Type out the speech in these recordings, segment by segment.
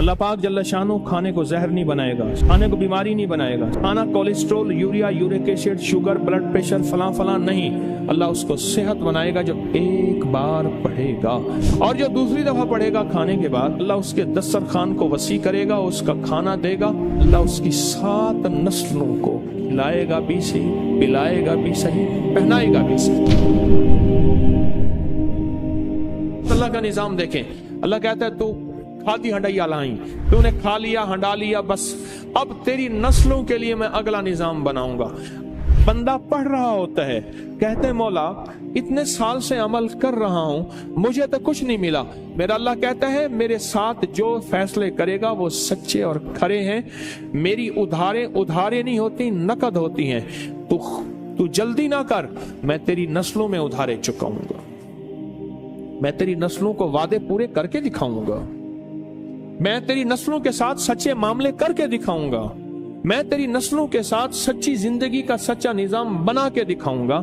अल्लाह पाक जल्ल शानो खाने को जहर नहीं बनाएगा, खाने को बीमारी नहीं बनाएगा। खाना cholesterol, urea, uric acid, sugar, blood pressure, फलां फलां नहीं, अल्लाह उसको सेहत बनाएगा जो एक बार पढ़ेगा। और जो दूसरी दफा पढ़ेगा खाने के बाद, अल्लाह उसके दस्तरखान को वसी करेगा, उसका खाना देगा। अल्लाह उसकी 7 नस्लों को खिलाएगा भी सही, पिलाएगा भी सही, पहनाएगा भी सही। अल्लाह का निजाम देखें। अल्लाह कहता है तू खादी हंडाई लाई, तूने खा लिया, हंडा लिया, बस अब तेरी नस्लों के लिए मैं अगला निजाम बनाऊंगा। बंदा पढ़ रहा होता है, कहते हैं मौला इतने साल से अमल कर रहा हूं, मुझे तो कुछ नहीं मिला। मेरा अल्लाह कहता है मेरे साथ जो फैसले करेगा वो सच्चे और खरे हैं। मेरी उधारे नहीं होती, नकद होती हैं। तू जल्दी ना कर, मैं तेरी नस्लों में उधारे चुकाऊंगा, मैं तेरी नस्लों को वादे पूरे करके दिखाऊंगा, मैं तेरी नस्लों के साथ सच्चे मामले करके दिखाऊंगा, मैं तेरी नस्लों के साथ सच्ची जिंदगी का सच्चा निजाम बना के दिखाऊंगा।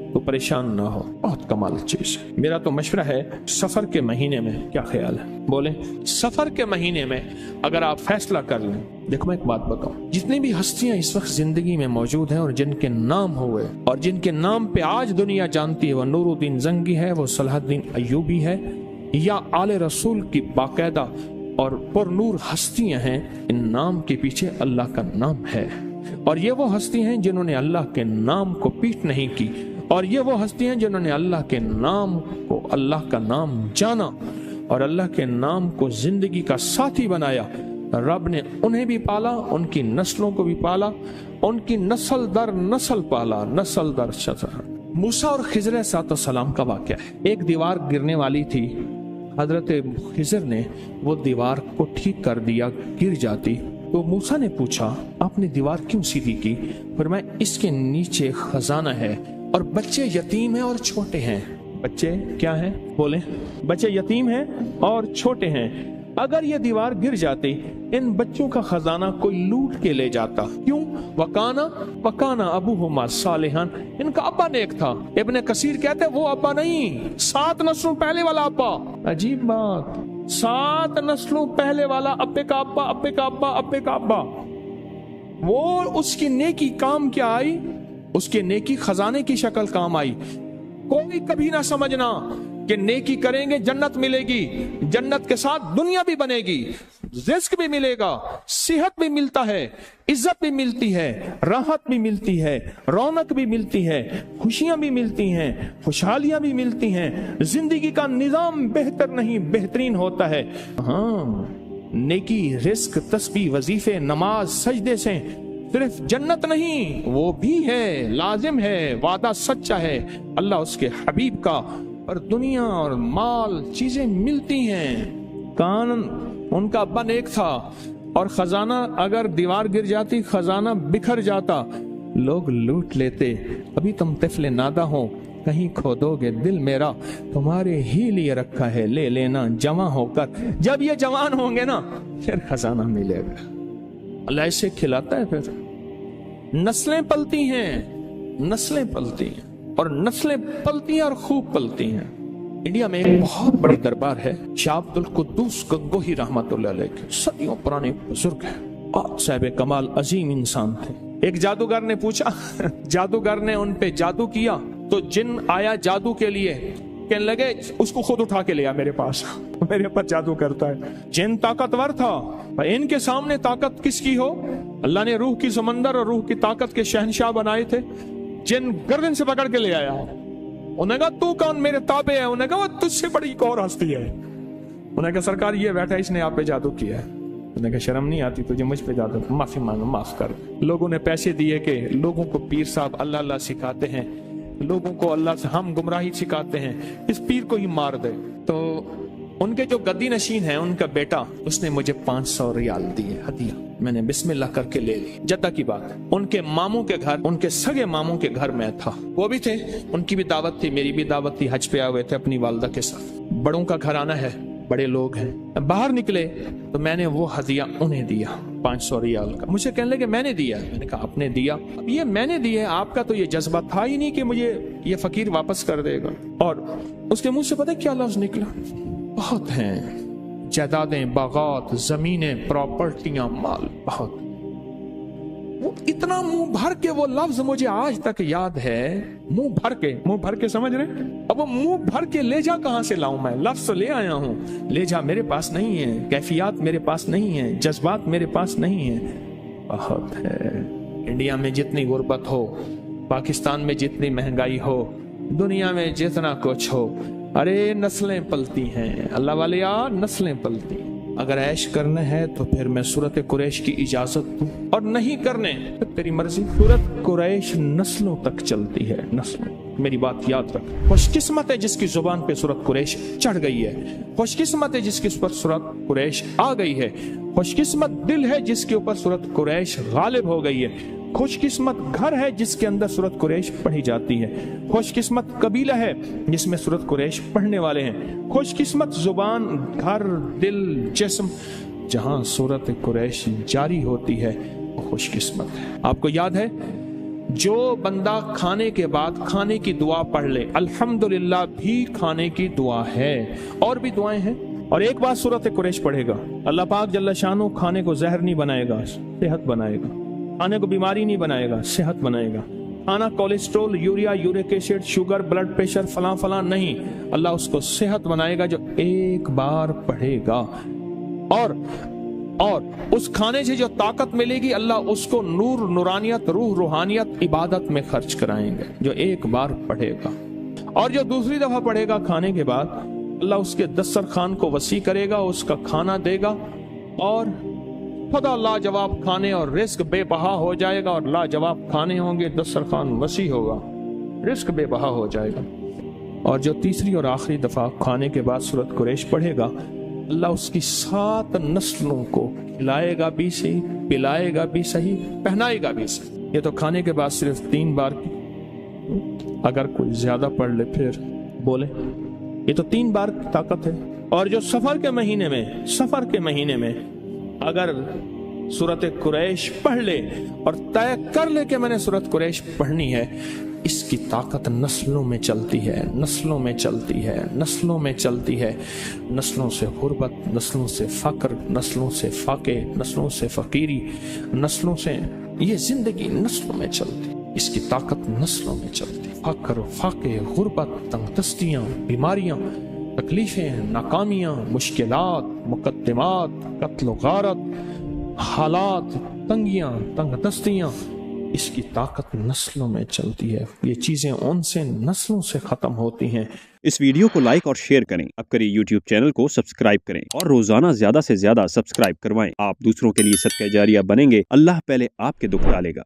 तो परेशान ना हो, बहुत कमाल चीज है। मेरा तो मशवरा है सफर के महीने में, क्या ख्याल है? बोले सफर के महीने में अगर आप फैसला कर लें। देखो मैं एक बात बताऊं, जितनी भी हस्तियां इस वक्त जिंदगी में मौजूद हैं और जिनके नाम हुए और जिनके नाम पे आज दुनिया जानती है, वो नूरुद्दीन जंगी है, वो सलाहुद्दीन अय्यूबी है, या आले रसूल की बाकायदा और पुरनूर हस्तियां हैं। इन नाम के पीछे अल्लाह का नाम है, और ये वो हस्ती हैं जिन्होंने अल्लाह के नाम को पीठ नहीं की, और ये वो हस्ती हैं जिन्होंने अल्लाह के नाम को, अल्लाह का नाम जाना और अल्लाह के नाम को जिंदगी का साथी बनाया। रब ने उन्हें भी पाला, उनकी नस्लों को भी पाला, उनकी नस्ल दर नस्ल पाला, नस्ल दर नस्ल। मूसा और खिजर अलैहिस्सलाम का वाक़या है। एक दीवार गिरने वाली थी, हजरत खिजर ने वो दीवार को ठीक कर दिया, गिर जाती। तो मूसा ने पूछा आपने दीवार क्यों सीधी की? फरमाया इसके नीचे खजाना है और बच्चे यतीम हैं और छोटे हैं। बच्चे क्या हैं? बोले बच्चे यतीम हैं और छोटे हैं। अगर ये दीवार गिर जाती, इन बच्चों का खजाना कोई लूट के ले जाता। क्यों? वकाना अबूहुमा सालिहान, इनका अब्बा नेक था। इब्ने कसीर कहते हैं वो अब्बा नहीं, 7 नस्लों पहले वाला अब्बा। अजीब बात, 7 नस्लों पहले वाला अब्बे का अब्बा, अब्बे का अब्बा, अब्बे का अब्बा। वो उसकी नेकी काम क्या आई? उसके नेकी खजाने की शक्ल काम आई। कोई कभी ना समझना कि नेकी करेंगे जन्नत मिलेगी, जन्नत के साथ दुनिया भी बनेगी, रिस्क भी मिलेगा, सेहत भी मिलता है, इज्जत भी मिलती है, राहत भी मिलती है, रौनक भी मिलती है, खुशियां भी मिलती हैं, खुशहालियां भी मिलती हैं। जिंदगी का निजाम बेहतर नहीं बेहतरीन होता है। हाँ, नेकी, रिस्क, तस्बीह, वजीफे, नमाज, सजदे से सिर्फ जन्नत नहीं, वो भी है, लाजिम है, वादा सच्चा है अल्लाह उसके हबीब का। और दुनिया और माल चीजें मिलती हैं। कान उनका अब्बा नेक था, और खजाना अगर दीवार गिर जाती, खजाना बिखर जाता, लोग लूट लेते। अभी तुम तिफले नादा हो, कहीं खो दोगे दिल मेरा, तुम्हारे ही लिए रखा है, ले लेना जवां होकर। जब ये जवान होंगे ना, फिर खजाना मिलेगा। अल्लाह ऐसे खिलाता है। फिर नस्लें पलती हैं, नस्लें पलती हैं, और नस्लें पलती हैं और खूब पलती हैं। इंडिया में एक बहुत बड़ी दरबार है, शाह अब्दुल कुद्दूस गंगोही रहमतुल्लाह अलैह के, सदियों पुराने बुजुर्ग है, बहुत साहिब कमाल अजीम इंसान थे। एक जादूगर ने पूछा जादूगर ने उन पे जादू किया, तो जिन आया जादू के लिए, कहने लगे उसको खुद उठा के लिया मेरे पास, मेरे पर जादू करता है। जिन ताकतवर था, इनके सामने ताकत किसकी हो? अल्लाह ने रूह की समंदर और रूह की ताकत के शहनशाह बनाए थे। जिन गर्दन से पकड़ के ले आया, उन्होंने कहा तू कौन, मेरे ताबे है। उन्होंने कहा वो तुझसे बड़ी एक और हस्ती है। उन्होंने कहा सरकार ये बैठा, इसने आप पे जादू किया है। उन्होंने कहा शर्म नहीं आती तुझे मुझ पे जादू? माफी मांगो, माफ कर। लोगों ने पैसे दिए कि लोगों को पीर साहब अल्लाह अल्लाह सिखाते हैं, लोगों को अल्लाह से हम गुमराही सिखाते हैं, इस पीर को ही मार दे। तो उनके जो गद्दी नशीन है, उनका बेटा, उसने मुझे 500 रियाल दिए हदिया। मैंने बिस्मिल्लाह करके ले ली। जद्दा की बात है, उनके मामू के घर, उनके सगे मामू के घर में था। वो भी थे, उनकी भी दावत थी, मेरी भी दावत थी। हज पे आए हुए थे अपनी वालदा के साथ। बड़ों का घराना है, बड़े लोग हैं। बाहर निकले तो मैंने वो हदिया उन्हें दिया, 500 रियाल का। मुझे कहने लगे मैंने दिया। मैंने कहा आपने दिया? अब ये मैंने दिया, आपका तो ये जज्बा था ही नहीं कि मुझे ये फकीर वापस कर देगा। और उसके मुंह से पता क्या लफ्ज निकला? बहुत हैं जायदादें, बागात, जमीनें, प्रॉपर्टियां, माल बहुत। वो इतना मुंह भर के वो लफ्ज मुझे आज तक याद है, मुंह भर के समझ रहे। अब वो मुंह भर के ले जा कहां से लाऊं मैं? लफ्ज तो ले आया हूं, ले जा मेरे पास नहीं है, कैफियत मेरे पास नहीं है, जज्बात मेरे पास नहीं है। बहुत है। इंडिया में जितनी गुर्बत हो, पाकिस्तान में जितनी महंगाई हो, दुनिया में जितना कुछ हो, अरे नस्लें पलती हैं अल्लाह वाले यार, नस्लें पलती। अगर ऐश करना है तो फिर मैं सूरत कुरैश की इजाजत दूं, और नहीं करने तो तेरी मर्जी। सूरत कुरैश नस्लों तक चलती है, नस्लों। मेरी बात याद रख। खुशकिस्मत है जिसकी जुबान पे सूरत कुरैश चढ़ गई है, खुशकिस्मत है जिसके ऊपर सूरत कुरैश आ गई है, खुशकिस्मत दिल है जिसके ऊपर सूरत कुरैश गालिब हो गई है, खुशकिस्मत घर है जिसके अंदर सूरत कुरैश पढ़ी जाती है, खुशकिस्मत कबीला है जिसमें सूरत कुरैश पढ़ने वाले हैं, खुशकिस्मत जुबान, घर, दिल, जिस्म जहां सूरत कुरैश जारी होती है वो खुशकिस्मत है। आपको याद है, जो बंदा खाने के बाद खाने की दुआ पढ़ ले, अल्हम्दुलिल्लाह भी खाने की दुआ है, और भी दुआएं हैं। और एक बार सूरत कुरैश पढ़ेगा, अल्लाह पाक जल्ला शानो खाने को जहर नहीं बनाएगा, सेहत बनाएगा। खाने को बीमारी नहीं बनाएगा, सेहत बनाएगा। खाना cholesterol, urea, uric acid, sugar, blood pressure, फला फला नहीं, अल्लाह उसको सेहत बनाएगा जो एक बार पढ़ेगा। और उस खाने से जो ताकत मिलेगी, अल्लाह उसको नूर, नूरानियत, रूह, रूहानियत, इबादत में खर्च कराएंगे जो एक बार पढ़ेगा। और जो दूसरी दफा पढ़ेगा खाने के बाद, अल्लाह उसके दस्तरखान को वसी करेगा, उसका खाना देगा, और खुदा लाजवाब खाने और रिस्क बेबहा हो जाएगा। और लाजवाब खाने होंगे, दस्तरखान वसी होगा, रिस्क बेबहा हो जाएगा। और जो तीसरी और आखिरी दफा खाने के बाद सूरत कुरैश पढ़ेगा, अल्लाह उसकी 7 नस्लों को खिलाएगा भी सही, पिलाएगा भी सही, पहनाएगा भी सही। ये तो खाने के बाद सिर्फ 3 बार की, अगर कोई ज्यादा पढ़ ले फिर बोले। ये तो 3 बार की ताकत है। और जो सफर के महीने में अगर सूरत कुरैश पढ़ ले और तय कर ले कि मैंने सूरत कुरैश पढ़नी है, इसकी ताकत नस्लों में चलती है, नस्लों में चलती है, नस्लों में चलती है। नस्लों से गुर्बत, नस्लों से फक्र, नस्लों से फाके, नस्लों से फकीरी, नस्लों से ये जिंदगी नस्लों में चलती, इसकी ताकत नस्लों में चलती। फक्र, फाके, गुर्बत, तंगदस्तियां, बीमारियां, तकलीफें, नाकामियां, मुश्किलात, मुकद्दमात, कत्ल गारत, हालात, तंगियां, तंगदस्तियां, इसकी ताकत नस्लों में चलती है। ये चीजें उनसे नस्लों से खत्म होती हैं। इस वीडियो को लाइक और शेयर करें। अब करिए YouTube चैनल को सब्सक्राइब करें और रोजाना ज्यादा से ज्यादा सब्सक्राइब करवाएं। आप दूसरों के लिए सदका जारिया बनेंगे, अल्लाह पहले आपके दुख टालेगा।